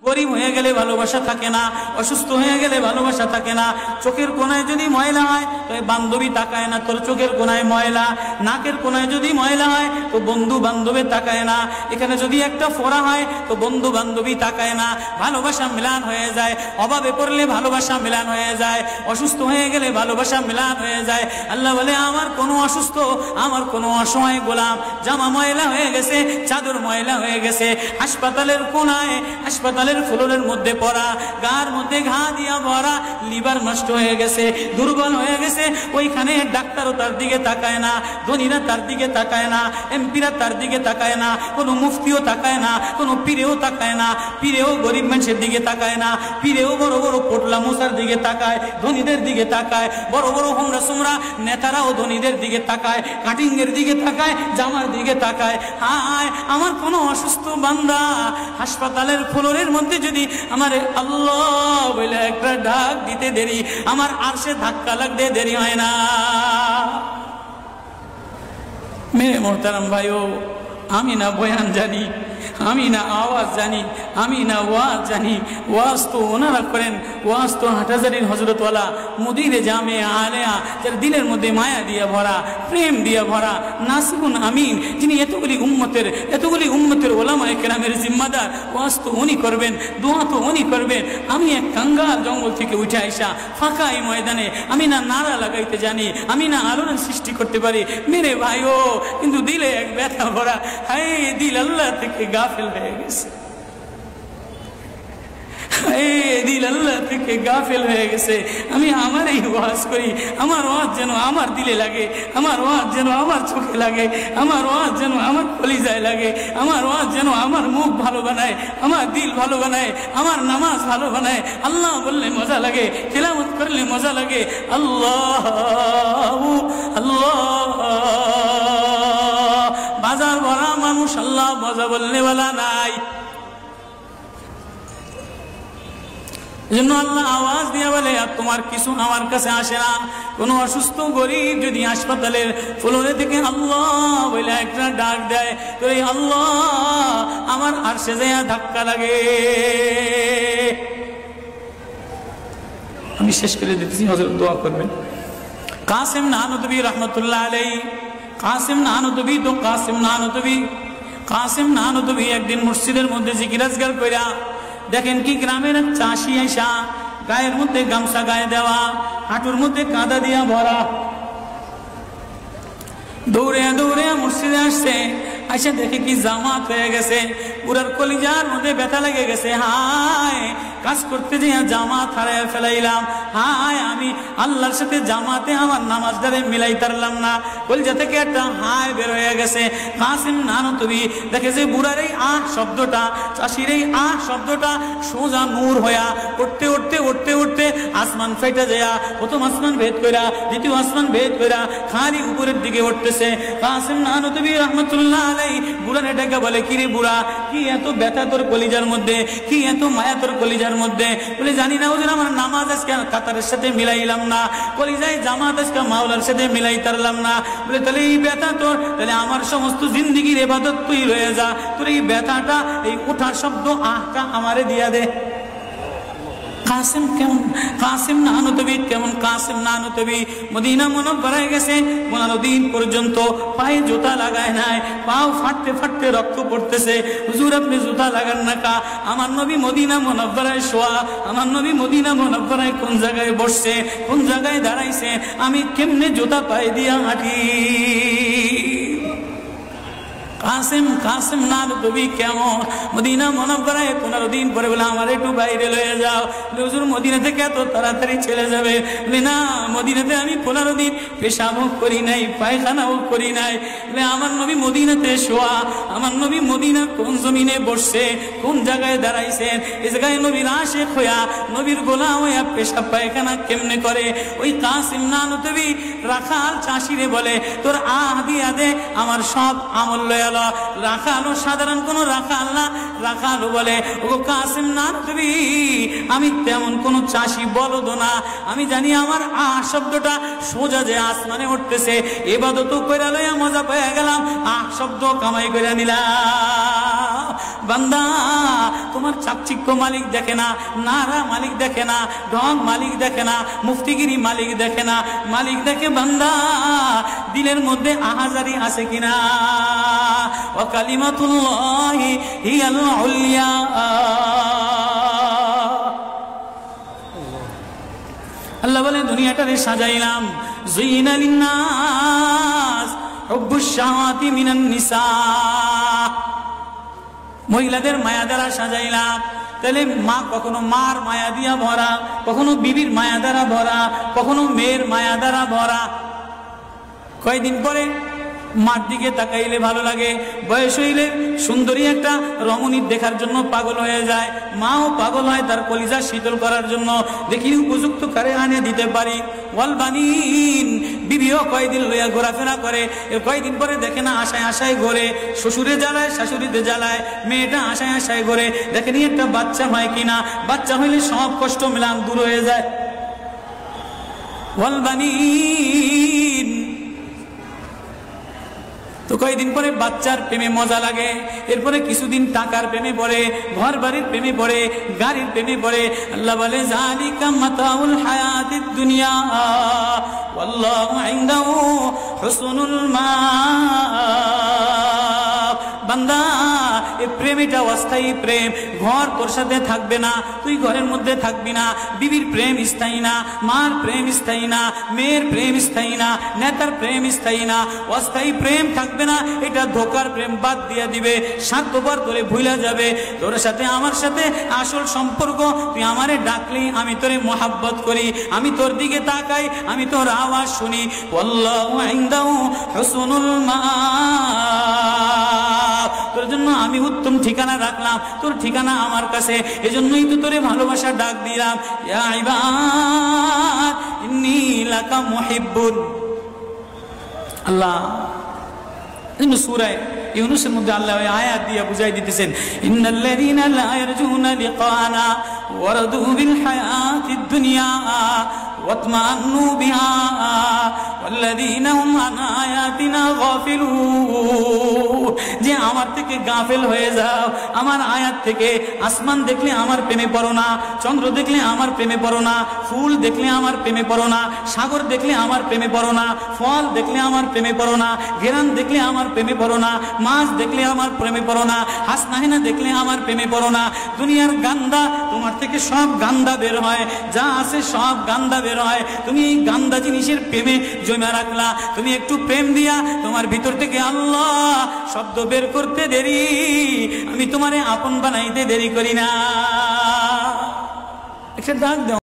গরিব হয়ে গেলে ভালোবাসা থাকে না, অসুস্থ হয়ে গেলে ভালোবাসা থাকে না। চোখের কোনায় যদি ময়লা হয় তো বান্ধবী তাকায় না, তোর চোখের কোনায় ময়লা। নাকের কোনায় যদি ময়লা হয় তো বন্ধু বান্ধবী তাকায় না। এখানে যদি একটা ফোড়া হয় তো বন্ধু বান্ধবী তাকায় না। ভালোবাসা মিলান হয়ে যায়, অভাবে পড়লে ভালোবাসা মিলান হয়ে যায়, অসুস্থ হয়ে গেলে ভালোবাসা মিলান হয়ে যায়। আল্লাহ বলে আমার কোনো অসুস্থ, আমার কোনো অসহায় গোলাম জামা ময়লা হয়ে গেছে, চাদর ময়লা হয়ে গেছে, হাসপাতালের কোনায়, হাসপাতালের ফ্লোরের মধ্যে পড়া, গার মধ্যে ঘা দিয়া ভরা, লিভার নষ্ট হয়ে গেছে, দুর্বল হয়ে গেছে, ওইখানে ডাক্তারও তার দিকে তাকায় না, ধনীরা তার দিকে তাকায় না, এমপিরা তার দিকে তাকায় না, কোনো মুফতিও তাকায় না, কোনো পীরেও তাকায় না, পীরেও গরিব মানুষের দিকে তাকায় না, পীরেও বড় বড় পোটলা মশার দিকে তাকায়, ধনীদের দিকে তাকায়, বড় বড় হোমরা সোমরা নেতারাও ধনীদের দিকে তাকায়, কাটিং এর দিকে তাকায়, জামার দিকে তাকায়। হায় আমার কোনো অসুস্থ বান্দা হাসপাতালের ফ্লোরের মধ্যে যদি আমার আল্লাহ বলে একটা ডাক দিতে দেরি, আমার আরশে ধাক্কা লাগতে দেরি হয় না। মেরে মোহতারাম ভাইও, আমি না বয়ান জানি, আমি না আওয়াজ জানি, আমি না ওয়াজ জানি, ওয়াজ তো ওনারা করেন, ওয়াজ তো হাটহাজারির হজরতওয়ালা মুদিরে জামে আলেয়া, যার দিলের মধ্যে মায়া দিয়ে ভরা, প্রেম দিয়ে ভরা, নাসিকুন আমিন, যিনি এতগুলি উম্মতের ওলামায়ে কেরামের জিম্মাদার, ওয়াজ তো উনি করবেন, দোয়া তো উনি করবেন। আমি এক কাঙ্গাল জঙ্গল থেকে উঠে আইসা ফাঁকা এই ময়দানে আমি না নারা লাগাইতে জানি, আমি না আলোড়ন সৃষ্টি করতে পারি। মেরে ভাইও, কিন্তু দিলে এক ব্যথা ভরা, হায় দিল আল্লাহ থেকে গাফিল হয়ে গেছে, দিল আল্লাহ থেকে গাফিল হয়ে গেছে। আমি আমার এই ওয়াজ করি, আমার ওয়াজ যেন আমার দিলে লাগে, আমার ওয়াজ যেন আমার চোখে লাগে, আমার ওয়াজ যেন আমার কলিজায় লাগে, আমার ওয়াজ যেন আমার মুখ ভালো বানায়, আমার দিল ভালো বানায়, আমার নামাজ ভালো বানায়। আল্লাহ বললে মজা লাগে, তিলাওয়াত করলে মজা লাগে। আল্লাহ আল্লাহ, বাজার ভরা মানুষ, আল্লাহ মজা বললে বলা নাই। আল্লাহ আওয়াজ দিয়ে বলে আর তোমার কিছু আমার কাছে আসে না। কোন অসুস্থ গরিব যদি হাসপাতালের ফ্লোরে থেকে আল্লাহ বলে একটা ডাক দেয়, তো এই আল্লাহ আমার আরশে যায় ধাক্কা লাগে। আমি শেষ করে দিতেছি, হযরত দোয়া করবেন। কাসিম নানুতুবি রহমতুল্লাহ আলাইহি, কাসিম নানুতুবি তো কাসিম নানুতুবি একদিন মসজিদের মধ্যে জিকির আজকার কইরা দেখেন কি গ্রামের চাষি আইসা গায়ের মধ্যে গামছা গায়ে দেওয়া, হাঁটুর মধ্যে কাদা দিয়া ভরা, দৌড়ে দৌড়ে মসজিদে আসছে। আইসা দেখে কি জামাত হয়ে গেছে, পুরার কলিজার মধ্যে ব্যথা লেগে গেছে। হায় কাজ করতে যে জামাত হারায় ফেলাইলাম, হায় আমি আল্লাহর সাথে জামাতে আমার নামাজদারে মিলাই তারলাম না। কলিজা থেকে একটা হায় বের হয়ে গেছে। কাসিম নানুতুবি দেখে যে বুড়ার এই আহ শব্দটা, চাষির এই আহ শব্দটা সোজা নূর হইয়া উঠতে উঠতে উঠতে উঠতে আসমান ফাইটা যায়, প্রথম আসমান ভেদ কইরা দ্বিতীয় আসমান ভেদ কইরা খালি উপরের দিকে উঠতেছে। কাসিম নানুতুবি রহমতুল্লাহ আলাইহি বুড়ার এটাকে বলে, কিরে বুড়া, কি এত ব্যথা তোর কলিজার মধ্যে, কি এত মায়া তোর কলিজার মধ্যে? বলে জানি না হুজুর, আমার নামাজ আজকে কাতারের সাথে মিলাইলাম না, কলিজায় জামাত আজকে মাওলার সাথে মিলাই তারলাম না। বলে তাহলে এই ব্যথা তোর, তাহলে আমার সমস্ত জিন্দিগির ইবাদত তুই রয়ে যা, তোর এই ব্যথাটা, এই ওঠার শব্দ আহটা আমারে দিয়া দে। কাসিম কেমন, কাসিম নানুতুবি কেমন? কাসিম নানুতুবি মদিনা মুনাওয়ারায় গেছে, 15 দিন পর্যন্ত পায়ে জুতা লাগায় নাই, পাও ফাটতে ফাটতে রক্ত পড়তেছে। হুজুর আপনি জুতা লাগান না কা? আমার নবী মদিনা মুনাওয়ারায় শোয়া, আমার নবী মদিনা মুনাওয়ারায় কোন জায়গায় বসছে, কোন জায়গায় দাঁড়াইছে, আমি কেমনে জুতা পায়ে দিয়া হাঁটি? কাসিম নানুতুবি কেমন? মদিনা মুনাওয়ারায় 15 দিন পরে বলে আমার একটু বাইরে লয়ে যাও। হুজুর মদিনা থেকে এত তাড়াতাড়ি চলে যাবে? বলে না, মদিনাতে আমি 15 দিন পেশাবও করি নাই, পায়খানাও করি নাই। বলে আমার নবী মদিনাতে শোয়া, আমার নবী মদিনা কোন জমিনে বসছে, কোন জায়গায় দাঁড়াইছেন, এই জায়গায় নবীর আশিক হইয়া, নবীর গোলাম হইয়া পেশাব পায়খানা কেমনে করে? ওই কাসিম নানুতুবি রাখাল চাষিরে বলে, তোর আহ দিয়া দে, আমার সব আমল লয়া রাখালো সাধারণ কোন রাখাল না। রাখালো বলে, ও কাসিম নানুতুবি, আমি তেমন কোন চাষি বলদ না, আমি জানি আমার আহ শব্দটা সোজা যে আসমানে উঠতেছে, ইবাদত কইরা লইয়া মজা পেয়ে গেলাম, আহ শব্দ কামাই কইরা নিলাম। বান্দা তোমার চাকচিক্য মালিক দেখে না, নারা মালিক দেখে না, ঢং মালিক দেখে না, মুফতিগিরি মালিক দেখে না, মালিক দেখে বান্দা দিলের মধ্যে আহাজারি আছে কিনা। ওয়া কালিমাতুল্লাহি হিয়াল উলিয়া। আল্লাহ বলেন দুনিয়াটারে সাজাইলাম, যুইনা লিন্নাস হুব্বুশ শাহাওয়াতি মিনান নিসা, মহিলাদের মায়া দ্বারা সাজাইলাম। তাহলে মা কখনো মার মায়া দিয়া ভরা, কখনো বিবির মায়া দ্বারা ভরা, কখনো মেয়ের মায়া দ্বারা ভরা। কয়েকদিন পরে মার দিকে তাকাইলে ভালো লাগে, বয়স হইলে সুন্দরী একটা রমণীর দেখার জন্য পাগল হয়ে যায়, মাও পাগল হয় তার কলিজা শীতল করার জন্য, দেখি উপযুক্ত কারে আনে দিতে পারি। ওয়াল বানিন, বিবিও কয়েকদিন লইয়া ঘোরাফেরা করে, কয়েকদিন পরে দেখে না আশায় আশায় ঘোরে, শ্বশুরে জ্বালায় শাশুড়িতে জ্বালায়, মেয়েটা আশায় আশায় ঘোরে, দেখেনি একটা বাচ্চা হয় কিনা, বাচ্চা হইলে সব কষ্ট মেলাম দূর হয়ে যায়। ওয়াল বানিন, তো কয়েকদিন পরে বাচ্চার প্রেমে মজা লাগে, এরপরে কিছুদিন টাকার প্রেমে পড়ে, ঘর বাড়ির প্রেমে পড়ে, গাড়ির প্রেমে পড়ে। আল্লাহ বলে যালিকা মাতাউল হায়াতিদ দুনিয়া ওয়াল্লাহু ইনদাহু হুসনুল মাআব। বান্দা এই প্রেম এটা অস্থায়ী প্রেম, ঘর তোর সাথে থাকবে না, তুই ঘরের মধ্যে থাকবি না, বিবির প্রেম স্থায়ী না, মার প্রেম স্থায়ী না, মেয়ের প্রেম স্থায়ী না, নেতার প্রেম স্থায়ী না, অস্থায়ী প্রেম থাকবে না। এটা ধোকার প্রেম, বাদ দিয়ে দিবে, স্বার্থপর তোরে ভুলা যাবে। তোর সাথে আমার সাথে আসল সম্পর্ক, তুই আমারে ডাকলি আমি তোরে মোহাব্বত করি, আমি তোর দিকে তাকাই, আমি তোর আওয়াজ শুনি। আল্লাহু ইনদাহু হুসনুল মাআব, তোর জন্য আমি উত্তম ঠিকানা রাখলাম, তোর ঠিকানা আমার কাছে, এজন্যই তো তোরে ভালোবাসা ডাক দিলাম। ইয়া ইবাদ ইন্নী লাকা মুহিব্বুন। আল্লাহ সূরা ইউনূসের মধ্যে আল্লাহ আয়াত দিয়ে বুঝাই দিতেছেন, ইন্নাল্লাযীনা লা ইয়ারজুনা লিকানা ওয়ারাদু বিল হায়াতিদ দুনিয়া ওয়াতমান্নু বিহা ওয়াল্লাযীনা হুম আন আয়াতিনা গাফিলুন। যে আমার থেকে গাফেল হয়ে যাও, আমার আয়াত থেকে। আসমান দেখলে আমার প্রেমে পড়ো না, চন্দ্র দেখলে আমার প্রেমে পড়ো না, ফুল দেখলে আমার প্রেমে পড়ো না, সাগর দেখলে আমার প্রেমে পড়ো না, ফল দেখলে আমার প্রেমে পড়ো না, ঘেরান দেখলে আমার প্রেমে পড়ো না, মাছ দেখলে আমার প্রেমে পড়ো না, হাসনাহিনা দেখলে আমার প্রেমে পড়ো না। দুনিয়ার গান্দা, তোমার থেকে সব গান্দা বের হয়, যা আছে সব গান্দা বের হয়। তুমি এই গান্দা জিনিসের প্রেমে জমা রাখলা, তুমি একটু প্রেম দিয়া তোমার ভিতর থেকে আল্লাহ শব্দ বের করতে দেরি, আমি তোমারে আপন বানাইতে দেরি করি না। একটা ডাক দাও।